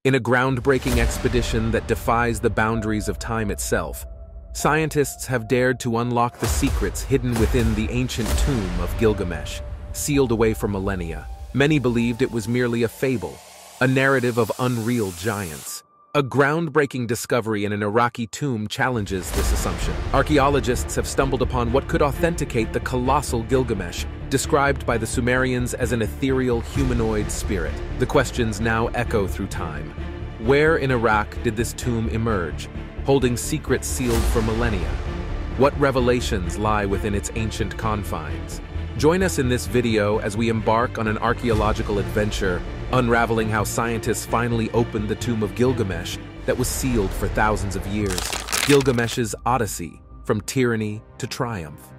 In a groundbreaking expedition that defies the boundaries of time itself, scientists have dared to unlock the secrets hidden within the ancient tomb of Gilgamesh, sealed away for millennia. Many believed it was merely a fable, a narrative of unreal giants. A groundbreaking discovery in an Iraqi tomb challenges this assumption. Archaeologists have stumbled upon what could authenticate the colossal Gilgamesh, described by the Sumerians as an ethereal humanoid spirit. The questions now echo through time. Where in Iraq did this tomb emerge, holding secrets sealed for millennia? What revelations lie within its ancient confines? Join us in this video as we embark on an archaeological adventure, unraveling how scientists finally opened the tomb of Gilgamesh that was sealed for thousands of years. Gilgamesh's Odyssey, from tyranny to triumph.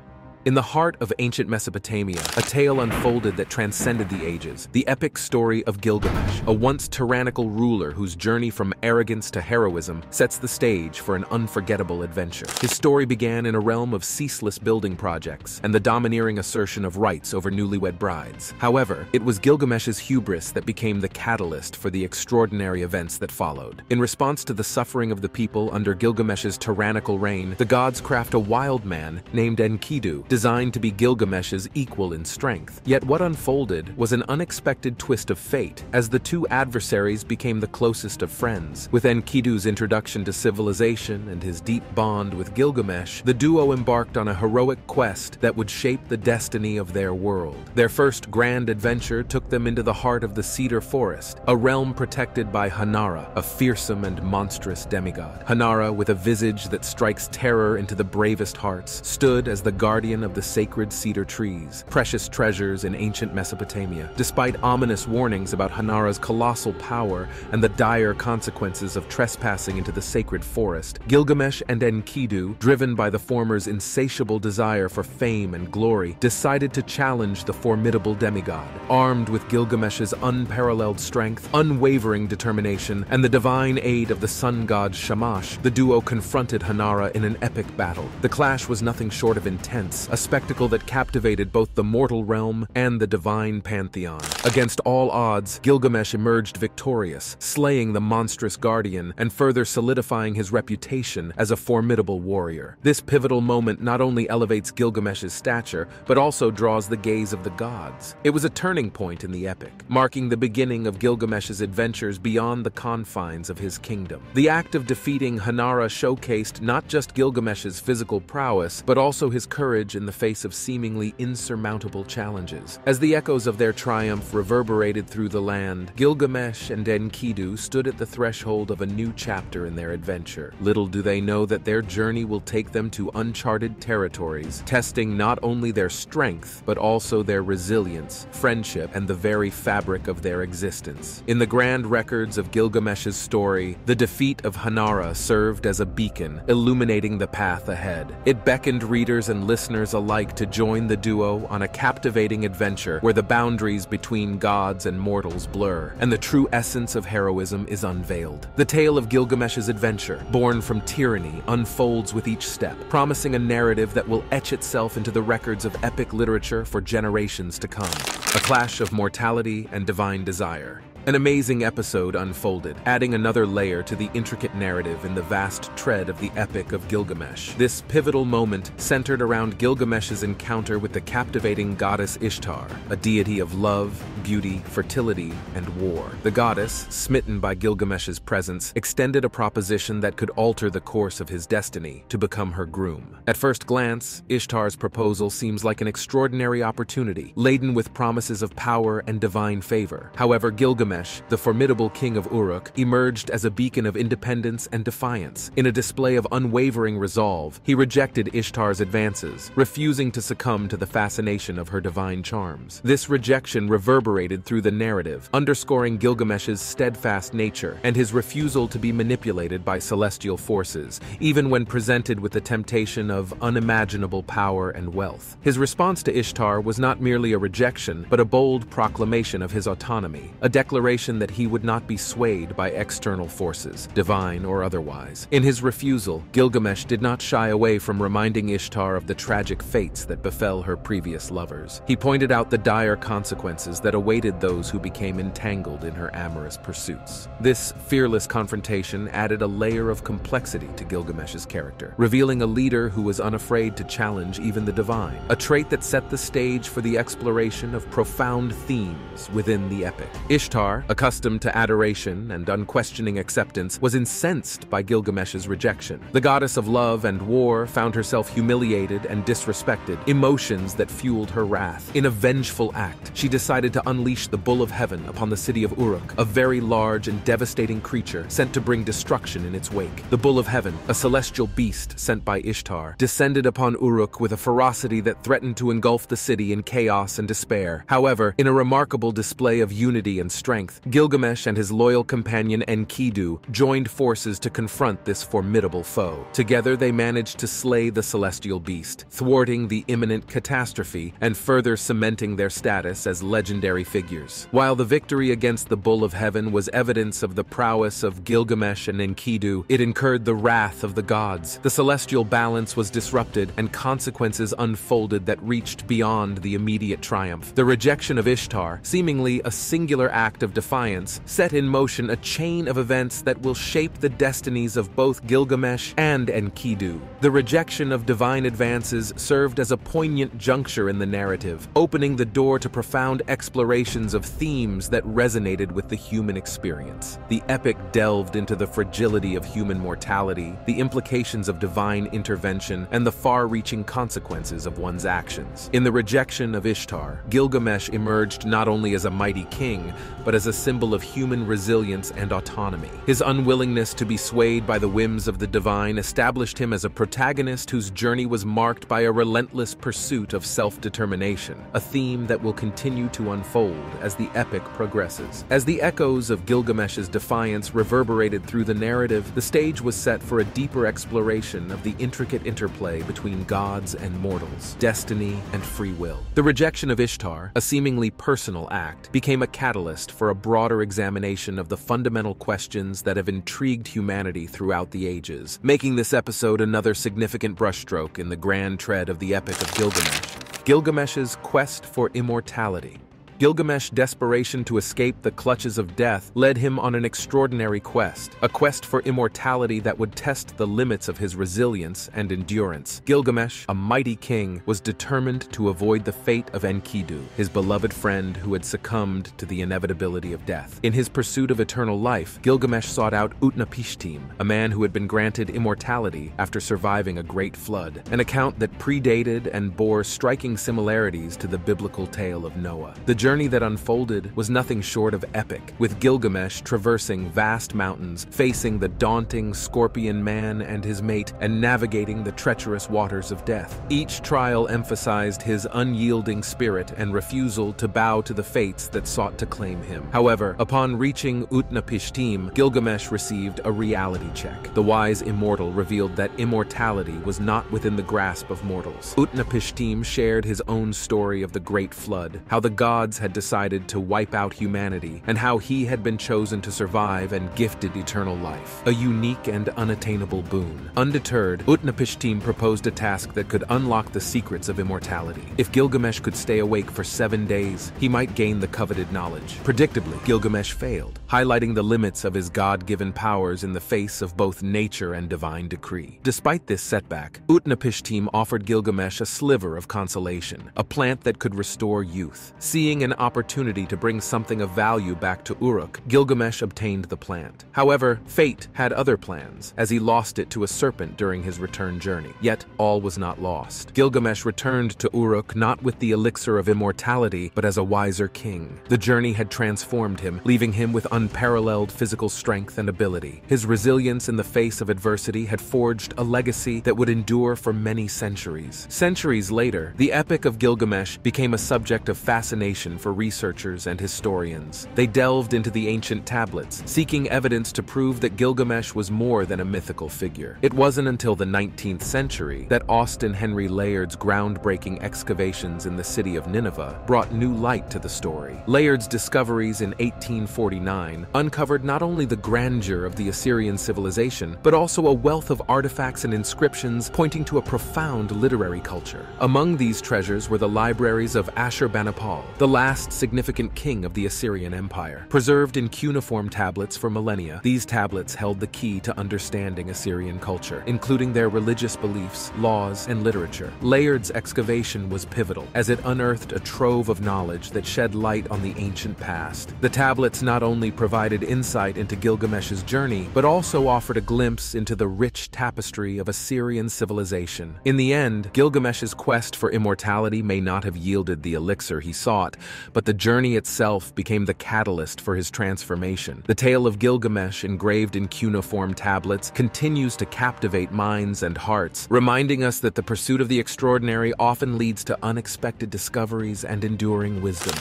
In the heart of ancient Mesopotamia, a tale unfolded that transcended the ages. The epic story of Gilgamesh, a once tyrannical ruler whose journey from arrogance to heroism sets the stage for an unforgettable adventure. His story began in a realm of ceaseless building projects and the domineering assertion of rights over newlywed brides. However, it was Gilgamesh's hubris that became the catalyst for the extraordinary events that followed. In response to the suffering of the people under Gilgamesh's tyrannical reign, the gods craft a wild man named Enkidu, designed to be Gilgamesh's equal in strength. Yet what unfolded was an unexpected twist of fate, as the two adversaries became the closest of friends. With Enkidu's introduction to civilization and his deep bond with Gilgamesh, the duo embarked on a heroic quest that would shape the destiny of their world. Their first grand adventure took them into the heart of the Cedar Forest, a realm protected by Hanara, a fearsome and monstrous demigod. Hanara, with a visage that strikes terror into the bravest hearts, stood as the guardian of the sacred cedar trees, precious treasures in ancient Mesopotamia. Despite ominous warnings about Hanara's colossal power and the dire consequences of trespassing into the sacred forest, Gilgamesh and Enkidu, driven by the former's insatiable desire for fame and glory, decided to challenge the formidable demigod. Armed with Gilgamesh's unparalleled strength, unwavering determination, and the divine aid of the sun god Shamash, the duo confronted Hanara in an epic battle. The clash was nothing short of intense, a spectacle that captivated both the mortal realm and the divine pantheon. Against all odds, Gilgamesh emerged victorious, slaying the monstrous guardian and further solidifying his reputation as a formidable warrior. This pivotal moment not only elevates Gilgamesh's stature, but also draws the gaze of the gods. It was a turning point in the epic, marking the beginning of Gilgamesh's adventures beyond the confines of his kingdom. The act of defeating Hanara showcased not just Gilgamesh's physical prowess, but also his courage in the face of seemingly insurmountable challenges. As the echoes of their triumph reverberated through the land, Gilgamesh and Enkidu stood at the threshold of a new chapter in their adventure. Little do they know that their journey will take them to uncharted territories, testing not only their strength, but also their resilience, friendship, and the very fabric of their existence. In the grand records of Gilgamesh's story, the defeat of Hanara served as a beacon, illuminating the path ahead. It beckoned readers and listeners alike to join the duo on a captivating adventure where the boundaries between gods and mortals blur, and the true essence of heroism is unveiled. The tale of Gilgamesh's adventure, born from tyranny, unfolds with each step, promising a narrative that will etch itself into the records of epic literature for generations to come. A clash of mortality and divine desire. An amazing episode unfolded, adding another layer to the intricate narrative in the vast tread of the Epic of Gilgamesh. This pivotal moment centered around Gilgamesh's encounter with the captivating goddess Ishtar, a deity of love, beauty, fertility, and war. The goddess, smitten by Gilgamesh's presence, extended a proposition that could alter the course of his destiny, to become her groom. At first glance, Ishtar's proposal seems like an extraordinary opportunity, laden with promises of power and divine favor. However, Gilgamesh, the formidable king of Uruk, emerged as a beacon of independence and defiance. In a display of unwavering resolve, he rejected Ishtar's advances, refusing to succumb to the fascination of her divine charms. This rejection reverberated through the narrative, underscoring Gilgamesh's steadfast nature and his refusal to be manipulated by celestial forces, even when presented with the temptation of unimaginable power and wealth. His response to Ishtar was not merely a rejection, but a bold proclamation of his autonomy, a declaration declaration that he would not be swayed by external forces, divine or otherwise. In his refusal, Gilgamesh did not shy away from reminding Ishtar of the tragic fates that befell her previous lovers. He pointed out the dire consequences that awaited those who became entangled in her amorous pursuits. This fearless confrontation added a layer of complexity to Gilgamesh's character, revealing a leader who was unafraid to challenge even the divine, a trait that set the stage for the exploration of profound themes within the epic. Ishtar, accustomed to adoration and unquestioning acceptance, was incensed by Gilgamesh's rejection. The goddess of love and war found herself humiliated and disrespected, emotions that fueled her wrath. In a vengeful act, she decided to unleash the Bull of Heaven upon the city of Uruk, a very large and devastating creature sent to bring destruction in its wake. The Bull of Heaven, a celestial beast sent by Ishtar, descended upon Uruk with a ferocity that threatened to engulf the city in chaos and despair. However, in a remarkable display of unity and strength, Gilgamesh and his loyal companion Enkidu joined forces to confront this formidable foe. Together they managed to slay the celestial beast, thwarting the imminent catastrophe and further cementing their status as legendary figures. While the victory against the Bull of Heaven was evidence of the prowess of Gilgamesh and Enkidu, it incurred the wrath of the gods. The celestial balance was disrupted and consequences unfolded that reached beyond the immediate triumph. The rejection of Ishtar, seemingly a singular act of defiance, set in motion a chain of events that will shape the destinies of both Gilgamesh and Enkidu. The rejection of divine advances served as a poignant juncture in the narrative, opening the door to profound explorations of themes that resonated with the human experience. The epic delved into the fragility of human mortality, the implications of divine intervention, and the far-reaching consequences of one's actions. In the rejection of Ishtar, Gilgamesh emerged not only as a mighty king, but as a symbol of human resilience and autonomy. His unwillingness to be swayed by the whims of the divine established him as a protagonist whose journey was marked by a relentless pursuit of self-determination, a theme that will continue to unfold as the epic progresses. As the echoes of Gilgamesh's defiance reverberated through the narrative, the stage was set for a deeper exploration of the intricate interplay between gods and mortals, destiny and free will. The rejection of Ishtar, a seemingly personal act, became a catalyst for a broader examination of the fundamental questions that have intrigued humanity throughout the ages, making this episode another significant brushstroke in the grand tread of the Epic of Gilgamesh. Gilgamesh's quest for immortality. Gilgamesh's desperation to escape the clutches of death led him on an extraordinary quest, a quest for immortality that would test the limits of his resilience and endurance. Gilgamesh, a mighty king, was determined to avoid the fate of Enkidu, his beloved friend who had succumbed to the inevitability of death. In his pursuit of eternal life, Gilgamesh sought out Utnapishtim, a man who had been granted immortality after surviving a great flood, an account that predated and bore striking similarities to the biblical tale of Noah. The journey that unfolded was nothing short of epic, with Gilgamesh traversing vast mountains, facing the daunting scorpion man and his mate, and navigating the treacherous waters of death. Each trial emphasized his unyielding spirit and refusal to bow to the fates that sought to claim him. However, upon reaching Utnapishtim, Gilgamesh received a reality check. The wise immortal revealed that immortality was not within the grasp of mortals. Utnapishtim shared his own story of the Great Flood, how the gods had decided to wipe out humanity, and how he had been chosen to survive and gifted eternal life, a unique and unattainable boon. Undeterred, Utnapishtim proposed a task that could unlock the secrets of immortality. If Gilgamesh could stay awake for 7 days, he might gain the coveted knowledge. Predictably, Gilgamesh failed, highlighting the limits of his God-given powers in the face of both nature and divine decree. Despite this setback, Utnapishtim offered Gilgamesh a sliver of consolation, a plant that could restore youth. Seeing an opportunity to bring something of value back to Uruk, Gilgamesh obtained the plant. However, fate had other plans, as he lost it to a serpent during his return journey. Yet, all was not lost. Gilgamesh returned to Uruk not with the elixir of immortality, but as a wiser king. The journey had transformed him, leaving him with unparalleled physical strength and ability. His resilience in the face of adversity had forged a legacy that would endure for many centuries. Centuries later, the Epic of Gilgamesh became a subject of fascination for researchers and historians. They delved into the ancient tablets, seeking evidence to prove that Gilgamesh was more than a mythical figure. It wasn't until the 19th century that Austen Henry Layard's groundbreaking excavations in the city of Nineveh brought new light to the story. Layard's discoveries in 1849 uncovered not only the grandeur of the Assyrian civilization, but also a wealth of artifacts and inscriptions pointing to a profound literary culture. Among these treasures were the libraries of Ashurbanipal, the last significant king of the Assyrian Empire. Preserved in cuneiform tablets for millennia, these tablets held the key to understanding Assyrian culture, including their religious beliefs, laws, and literature. Layard's excavation was pivotal, as it unearthed a trove of knowledge that shed light on the ancient past. The tablets not only provided insight into Gilgamesh's journey, but also offered a glimpse into the rich tapestry of Assyrian civilization. In the end, Gilgamesh's quest for immortality may not have yielded the elixir he sought, but the journey itself became the catalyst for his transformation. The tale of Gilgamesh, engraved in cuneiform tablets, continues to captivate minds and hearts, reminding us that the pursuit of the extraordinary often leads to unexpected discoveries and enduring wisdom.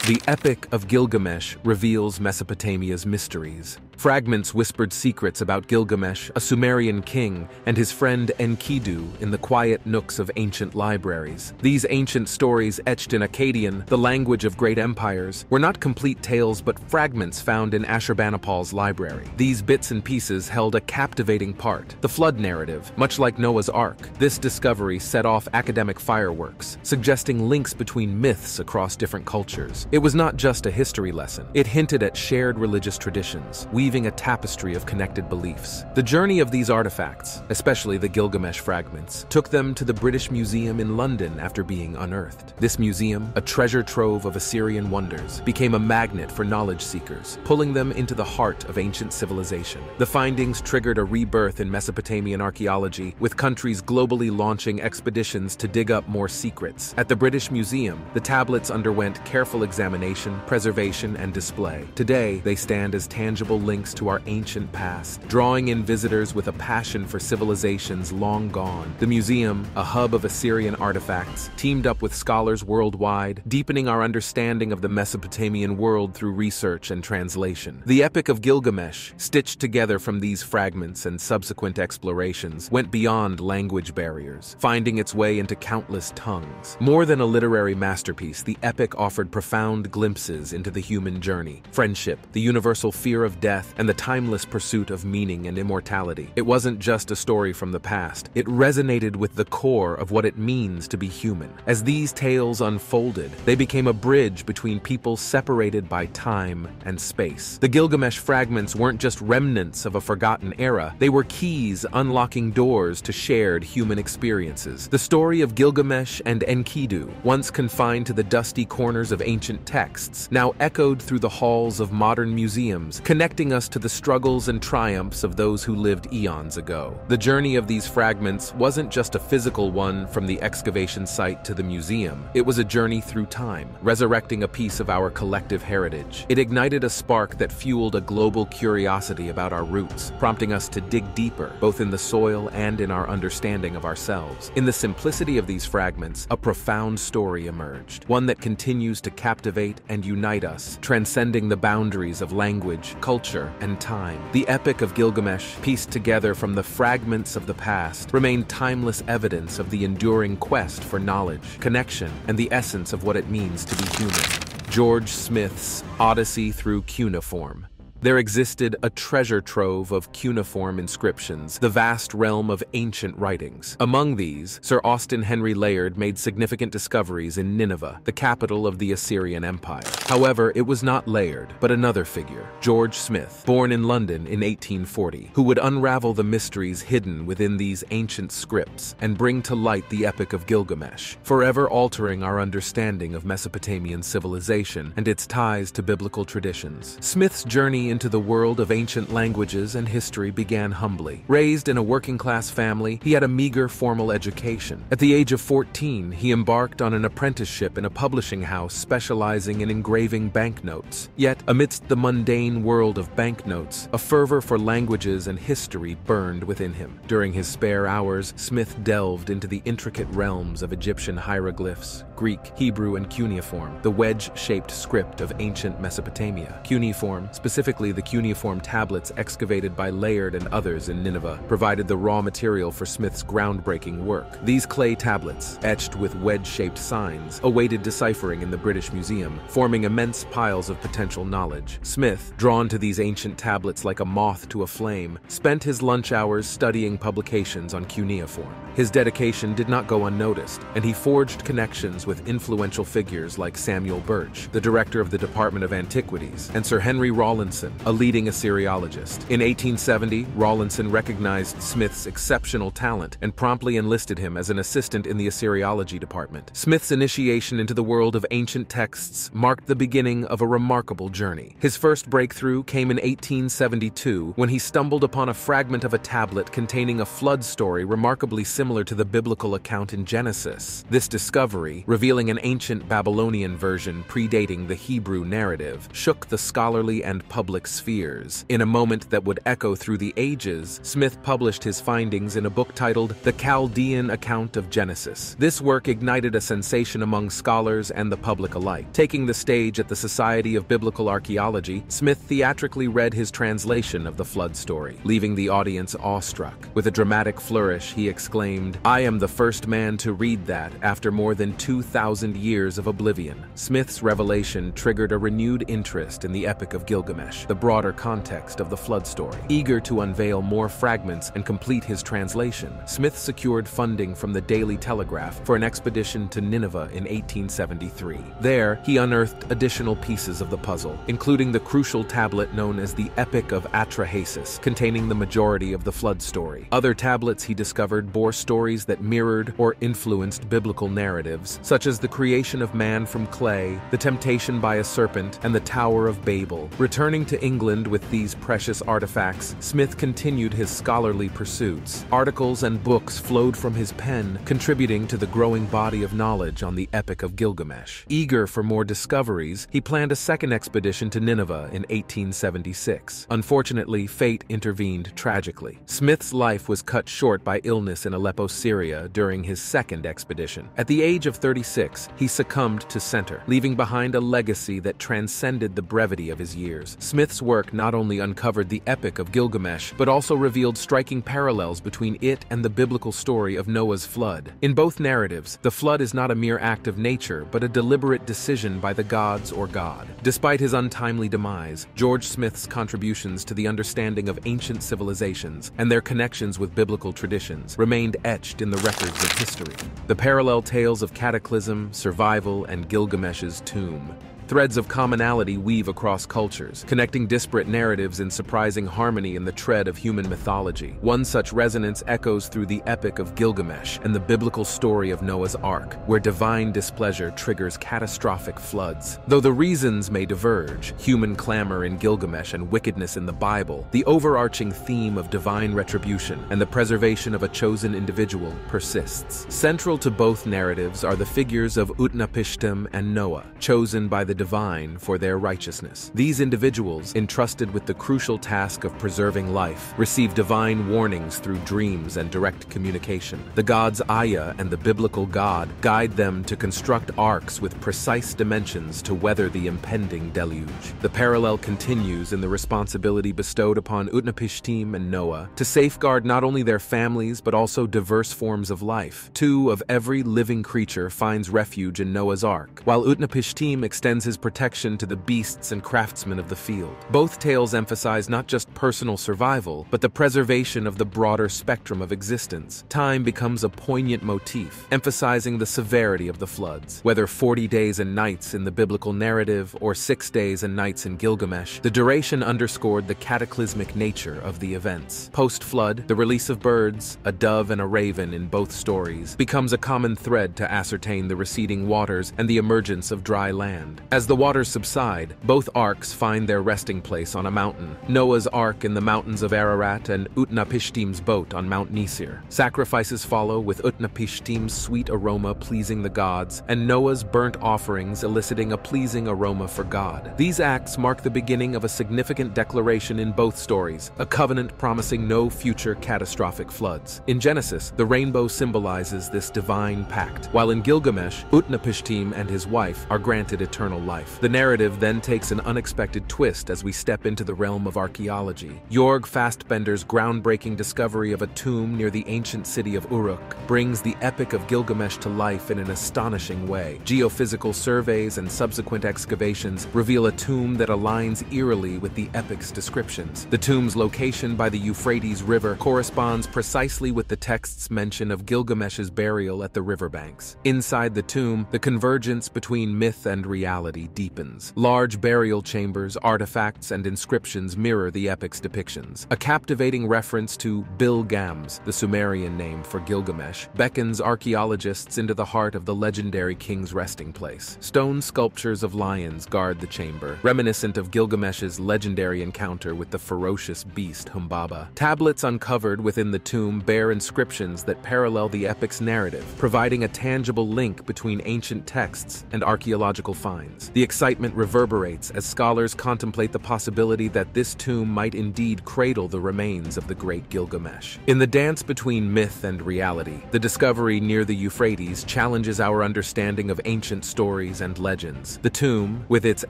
The Epic of Gilgamesh reveals Mesopotamia's mysteries. Fragments whispered secrets about Gilgamesh, a Sumerian king, and his friend Enkidu in the quiet nooks of ancient libraries. These ancient stories, etched in Akkadian, the language of great empires, were not complete tales but fragments found in Ashurbanipal's library. These bits and pieces held a captivating part, the flood narrative, much like Noah's Ark. This discovery set off academic fireworks, suggesting links between myths across different cultures. It was not just a history lesson. It hinted at shared religious traditions, weaving a tapestry of connected beliefs. The journey of these artifacts, especially the Gilgamesh fragments, took them to the British Museum in London after being unearthed. This museum, a treasure trove of Assyrian wonders, became a magnet for knowledge seekers, pulling them into the heart of ancient civilization. The findings triggered a rebirth in Mesopotamian archaeology, with countries globally launching expeditions to dig up more secrets. At the British Museum, the tablets underwent careful examination, preservation, and display. Today, they stand as tangible links to our ancient past, drawing in visitors with a passion for civilizations long gone. The museum, a hub of Assyrian artifacts, teamed up with scholars worldwide, deepening our understanding of the Mesopotamian world through research and translation. The Epic of Gilgamesh, stitched together from these fragments and subsequent explorations, went beyond language barriers, finding its way into countless tongues. More than a literary masterpiece, the epic offered profound glimpses into the human journey, friendship, the universal fear of death, and the timeless pursuit of meaning and immortality. It wasn't just a story from the past. It resonated with the core of what it means to be human. As these tales unfolded, they became a bridge between people separated by time and space. The Gilgamesh fragments weren't just remnants of a forgotten era. They were keys unlocking doors to shared human experiences. The story of Gilgamesh and Enkidu, once confined to the dusty corners of ancient texts, now echoed through the halls of modern museums, connecting us to the struggles and triumphs of those who lived eons ago. The journey of these fragments wasn't just a physical one from the excavation site to the museum. It was a journey through time, resurrecting a piece of our collective heritage. It ignited a spark that fueled a global curiosity about our roots, prompting us to dig deeper, both in the soil and in our understanding of ourselves. In the simplicity of these fragments, a profound story emerged, one that continues to captivate and unite us, transcending the boundaries of language, culture, and time. The Epic of Gilgamesh, pieced together from the fragments of the past, remained timeless evidence of the enduring quest for knowledge, connection, and the essence of what it means to be human. George Smith's Odyssey through Cuneiform. There existed a treasure trove of cuneiform inscriptions, the vast realm of ancient writings. Among these, Sir Austen Henry Layard made significant discoveries in Nineveh, the capital of the Assyrian Empire. However, it was not Layard, but another figure, George Smith, born in London in 1840, who would unravel the mysteries hidden within these ancient scripts and bring to light the Epic of Gilgamesh, forever altering our understanding of Mesopotamian civilization and its ties to biblical traditions. Smith's journey journey into the world of ancient languages and history began humbly. Raised in a working-class family, he had a meager formal education. At the age of 14, he embarked on an apprenticeship in a publishing house specializing in engraving banknotes. Yet, amidst the mundane world of banknotes, a fervor for languages and history burned within him. During his spare hours, Smith delved into the intricate realms of Egyptian hieroglyphs, Greek, Hebrew, and cuneiform, the wedge-shaped script of ancient Mesopotamia. Cuneiform, specifically the cuneiform tablets excavated by Layard and others in Nineveh, provided the raw material for Smith's groundbreaking work. These clay tablets, etched with wedge-shaped signs, awaited deciphering in the British Museum, forming immense piles of potential knowledge. Smith, drawn to these ancient tablets like a moth to a flame, spent his lunch hours studying publications on cuneiform. His dedication did not go unnoticed, and he forged connections with influential figures like Samuel Birch, the director of the Department of Antiquities, and Sir Henry Rawlinson, a leading Assyriologist. In 1870, Rawlinson recognized Smith's exceptional talent and promptly enlisted him as an assistant in the Assyriology department. Smith's initiation into the world of ancient texts marked the beginning of a remarkable journey. His first breakthrough came in 1872 when he stumbled upon a fragment of a tablet containing a flood story remarkably similar to the biblical account in Genesis. This discovery, revealing an ancient Babylonian version predating the Hebrew narrative, shook the scholarly and public spheres. In a moment that would echo through the ages, Smith published his findings in a book titled The Chaldean Account of Genesis. This work ignited a sensation among scholars and the public alike. Taking the stage at the Society of Biblical Archaeology, Smith theatrically read his translation of the flood story, leaving the audience awestruck. With a dramatic flourish, he exclaimed, "I am the first man to read that after more than 2,000 years of oblivion." Smith's revelation triggered a renewed interest in the Epic of Gilgamesh, the broader context of the flood story. Eager to unveil more fragments and complete his translation, Smith secured funding from the Daily Telegraph for an expedition to Nineveh in 1873. There, he unearthed additional pieces of the puzzle, including the crucial tablet known as the Epic of Atrahasis, containing the majority of the flood story. Other tablets he discovered bore stories that mirrored or influenced biblical narratives, such as the creation of man from clay, the temptation by a serpent, and the Tower of Babel. Returning to England with these precious artifacts, Smith continued his scholarly pursuits. Articles and books flowed from his pen, contributing to the growing body of knowledge on the Epic of Gilgamesh. Eager for more discoveries, he planned a second expedition to Nineveh in 1876. Unfortunately, fate intervened tragically. Smith's life was cut short by illness in Aleppo, Syria during his second expedition. At the age of 36, he succumbed to center, leaving behind a legacy that transcended the brevity of his years. Smith's work not only uncovered the Epic of Gilgamesh, but also revealed striking parallels between it and the biblical story of Noah's flood. In both narratives, the flood is not a mere act of nature, but a deliberate decision by the gods or God. Despite his untimely demise, George Smith's contributions to the understanding of ancient civilizations and their connections with biblical traditions remained etched in the records of history. The parallel tales of cataclysm, survival, and Gilgamesh's tomb. Threads of commonality weave across cultures, connecting disparate narratives in surprising harmony in the tread of human mythology. One such resonance echoes through the Epic of Gilgamesh and the biblical story of Noah's Ark, where divine displeasure triggers catastrophic floods. Though the reasons may diverge, human clamor in Gilgamesh and wickedness in the Bible, the overarching theme of divine retribution and the preservation of a chosen individual persists. Central to both narratives are the figures of Utnapishtim and Noah, chosen by the divine for their righteousness. These individuals, entrusted with the crucial task of preserving life, receive divine warnings through dreams and direct communication. The gods Aya and the biblical God guide them to construct arks with precise dimensions to weather the impending deluge. The parallel continues in the responsibility bestowed upon Utnapishtim and Noah to safeguard not only their families but also diverse forms of life. Two of every living creature finds refuge in Noah's Ark, while Utnapishtim extends his protection to the beasts and craftsmen of the field. Both tales emphasize not just personal survival, but the preservation of the broader spectrum of existence. Time becomes a poignant motif, emphasizing the severity of the floods. Whether 40 days and nights in the biblical narrative or 6 days and nights in Gilgamesh, the duration underscored the cataclysmic nature of the events. Post-flood, the release of birds, a dove and a raven in both stories, becomes a common thread to ascertain the receding waters and the emergence of dry land. As the waters subside, both arks find their resting place on a mountain. Noah's Ark in the mountains of Ararat and Utnapishtim's boat on Mount Nisir. Sacrifices follow, with Utnapishtim's sweet aroma pleasing the gods, and Noah's burnt offerings eliciting a pleasing aroma for God. These acts mark the beginning of a significant declaration in both stories, a covenant promising no future catastrophic floods. In Genesis, the rainbow symbolizes this divine pact, while in Gilgamesh, Utnapishtim and his wife are granted eternal life. The narrative then takes an unexpected twist as we step into the realm of archaeology. Jorg Fastbender's groundbreaking discovery of a tomb near the ancient city of Uruk brings the Epic of Gilgamesh to life in an astonishing way. Geophysical surveys and subsequent excavations reveal a tomb that aligns eerily with the epic's descriptions. The tomb's location by the Euphrates River corresponds precisely with the text's mention of Gilgamesh's burial at the riverbanks. Inside the tomb, the convergence between myth and reality deepens. Large burial chambers, artifacts, and inscriptions mirror the epic's depictions. A captivating reference to Bil-Gams, the Sumerian name for Gilgamesh, beckons archaeologists into the heart of the legendary king's resting place. Stone sculptures of lions guard the chamber, reminiscent of Gilgamesh's legendary encounter with the ferocious beast Humbaba. Tablets uncovered within the tomb bear inscriptions that parallel the epic's narrative, providing a tangible link between ancient texts and archaeological finds. The excitement reverberates as scholars contemplate the possibility that this tomb might indeed cradle the remains of the great Gilgamesh. In the dance between myth and reality, the discovery near the Euphrates challenges our understanding of ancient stories and legends. The tomb, with its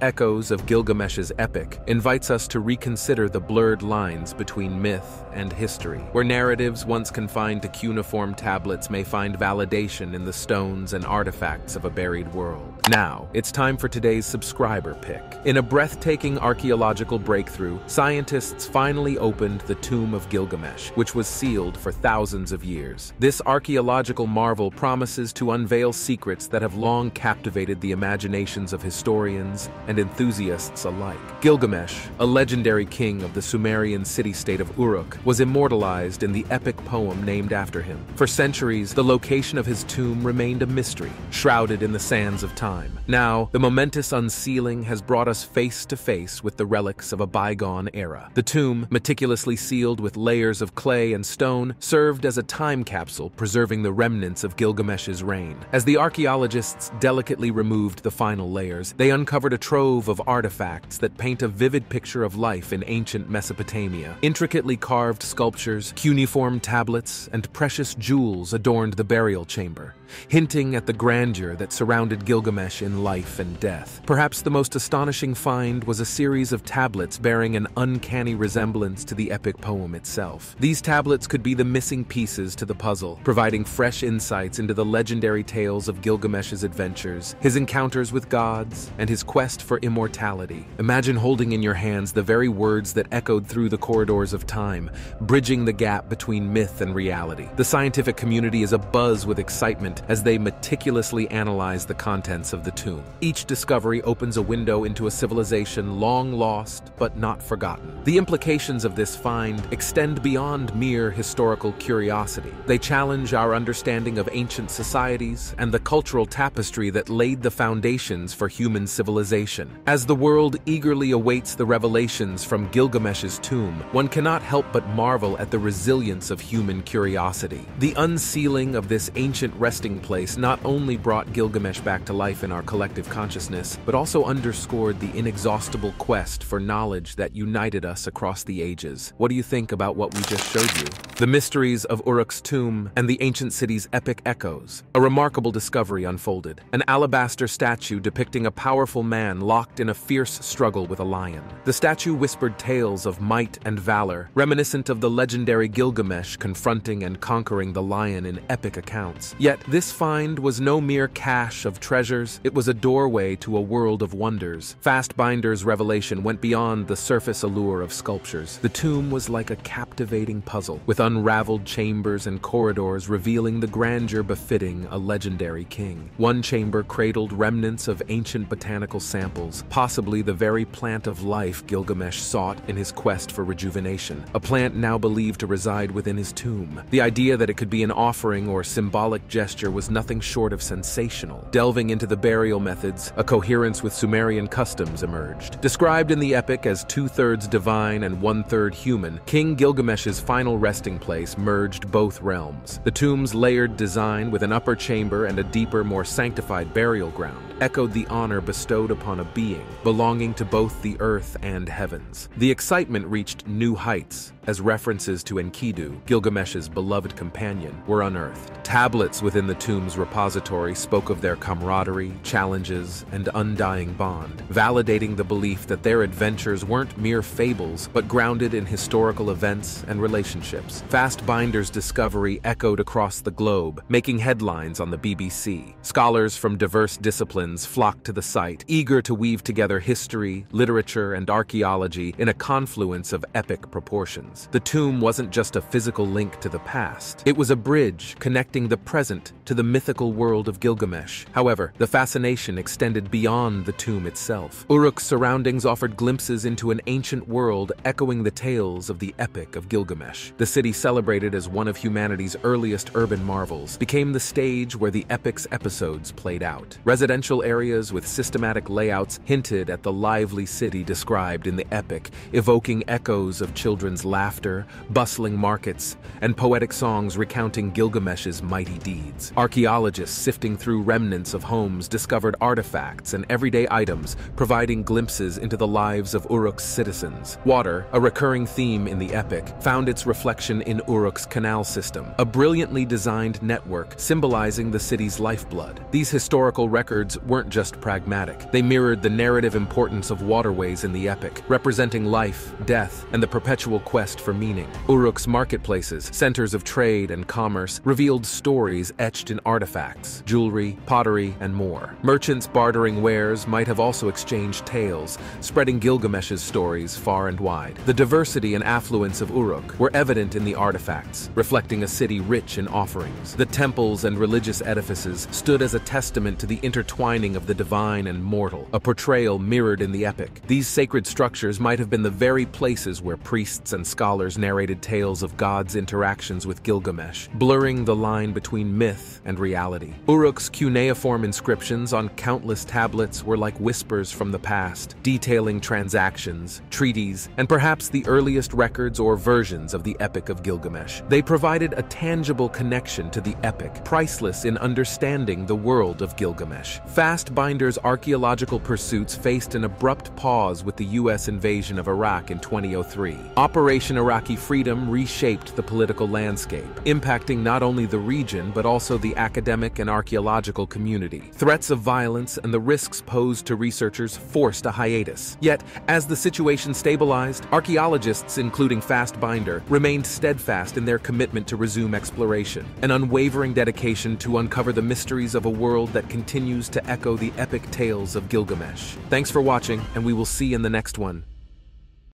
echoes of Gilgamesh's epic, invites us to reconsider the blurred lines between myth and history, where narratives once confined to cuneiform tablets may find validation in the stones and artifacts of a buried world. Now, it's time for today's subscriber pick. In a breathtaking archaeological breakthrough, scientists finally opened the Tomb of Gilgamesh, which was sealed for thousands of years. This archaeological marvel promises to unveil secrets that have long captivated the imaginations of historians and enthusiasts alike. Gilgamesh, a legendary king of the Sumerian city-state of Uruk, was immortalized in the epic poem named after him. For centuries, the location of his tomb remained a mystery, shrouded in the sands of time. Now, the momentous unsealing has brought us face to face with the relics of a bygone era. The tomb, meticulously sealed with layers of clay and stone, served as a time capsule preserving the remnants of Gilgamesh's reign. As the archaeologists delicately removed the final layers, they uncovered a trove of artifacts that paint a vivid picture of life in ancient Mesopotamia. Intricately carved sculptures, cuneiform tablets, and precious jewels adorned the burial chamber, hinting at the grandeur that surrounded Gilgamesh in life and death. Perhaps the most astonishing find was a series of tablets bearing an uncanny resemblance to the epic poem itself. These tablets could be the missing pieces to the puzzle, providing fresh insights into the legendary tales of Gilgamesh's adventures, his encounters with gods, and his quest for immortality. Imagine holding in your hands the very words that echoed through the corridors of time, bridging the gap between myth and reality. The scientific community is abuzz with excitement as they meticulously analyze the contents of the tomb. Each discovery opens a window into a civilization long lost but not forgotten. The implications of this find extend beyond mere historical curiosity. They challenge our understanding of ancient societies and the cultural tapestry that laid the foundations for human civilization. As the world eagerly awaits the revelations from Gilgamesh's tomb, one cannot help but marvel at the resilience of human curiosity. The unsealing of this ancient resting place not only brought Gilgamesh back to life in our collective consciousness, but also underscored the inexhaustible quest for knowledge that united us across the ages. What do you think about what we just showed you? The mysteries of Uruk's tomb and the ancient city's epic echoes. A remarkable discovery unfolded. An alabaster statue depicting a powerful man locked in a fierce struggle with a lion. The statue whispered tales of might and valor, reminiscent of the legendary Gilgamesh confronting and conquering the lion in epic accounts. Yet this find was no mere cache of treasures, it was a doorway to a world of wonders. Fastbinder's revelation went beyond the surface allure of sculptures. The tomb was like a captivating puzzle, with unraveled chambers and corridors revealing the grandeur befitting a legendary king. One chamber cradled remnants of ancient botanical samples, possibly the very plant of life Gilgamesh sought in his quest for rejuvenation, a plant now believed to reside within his tomb. The idea that it could be an offering or symbolic gesture was nothing short of sensational. Delving into the burial methods, a coherence with Sumerian customs emerged. Described in the epic as two-thirds divine and one-third human, King Gilgamesh's final resting place merged both realms. The tomb's layered design, with an upper chamber and a deeper, more sanctified burial ground, echoed the honor bestowed upon a being belonging to both the earth and heavens. The excitement reached new heights as references to Enkidu, Gilgamesh's beloved companion, were unearthed. Tablets within the tomb's repository spoke of their camaraderie, challenges, and undying bond, validating the belief that their adventures weren't mere fables, but grounded in historical events and relationships. Fastbinder's discovery echoed across the globe, making headlines on the BBC. Scholars from diverse disciplines flocked to the site, eager to weave together history, literature, and archaeology in a confluence of epic proportions. The tomb wasn't just a physical link to the past. It was a bridge connecting the present to the mythical world of Gilgamesh. However, the fascination extended beyond the tomb itself. Uruk's surroundings offered glimpses into an ancient world echoing the tales of the Epic of Gilgamesh. The city, celebrated as one of humanity's earliest urban marvels, became the stage where the epic's episodes played out. Residential areas with systematic layouts hinted at the lively city described in the epic, evoking echoes of children's laughter, bustling markets, and poetic songs recounting Gilgamesh's mighty deeds. Archaeologists sifting through remnants of homes discovered artifacts and everyday items, providing glimpses into the lives of Uruk's citizens. Water, a recurring theme in the epic, found its reflection in Uruk's canal system, a brilliantly designed network symbolizing the city's lifeblood. These historical records weren't just pragmatic. They mirrored the narrative importance of waterways in the epic, representing life, death, and the perpetual quest for meaning. Uruk's marketplaces, centers of trade and commerce, revealed stories etched in artifacts, jewelry, pottery, and more. Merchants bartering wares might have also exchanged tales, spreading Gilgamesh's stories far and wide. The diversity and affluence of Uruk were evident in the artifacts, reflecting a city rich in offerings. The temples and religious edifices stood as a testament to the intertwining of the divine and mortal, a portrayal mirrored in the epic. These sacred structures might have been the very places where priests and scholars narrated tales of God's interactions with Gilgamesh, blurring the line between myth and reality. Uruk's cuneiform inscriptions on countless tablets were like whispers from the past, detailing transactions, treaties, and perhaps the earliest records or versions of the Epic of Gilgamesh. They provided a tangible connection to the epic, priceless in understanding the world of Gilgamesh. Fastbinder's archaeological pursuits faced an abrupt pause with the U.S. invasion of Iraq in 2003. Operation Iraqi Freedom reshaped the political landscape, impacting not only the region but also the academic and archaeological community. Threats of violence and the risks posed to researchers forced a hiatus. Yet, as the situation stabilized, archaeologists, including Fastbinder, remained steadfast in their commitment to resume exploration, an unwavering dedication to uncover the mysteries of a world that continues to echo the epic tales of Gilgamesh. Thanks for watching, and we will see you in the next one.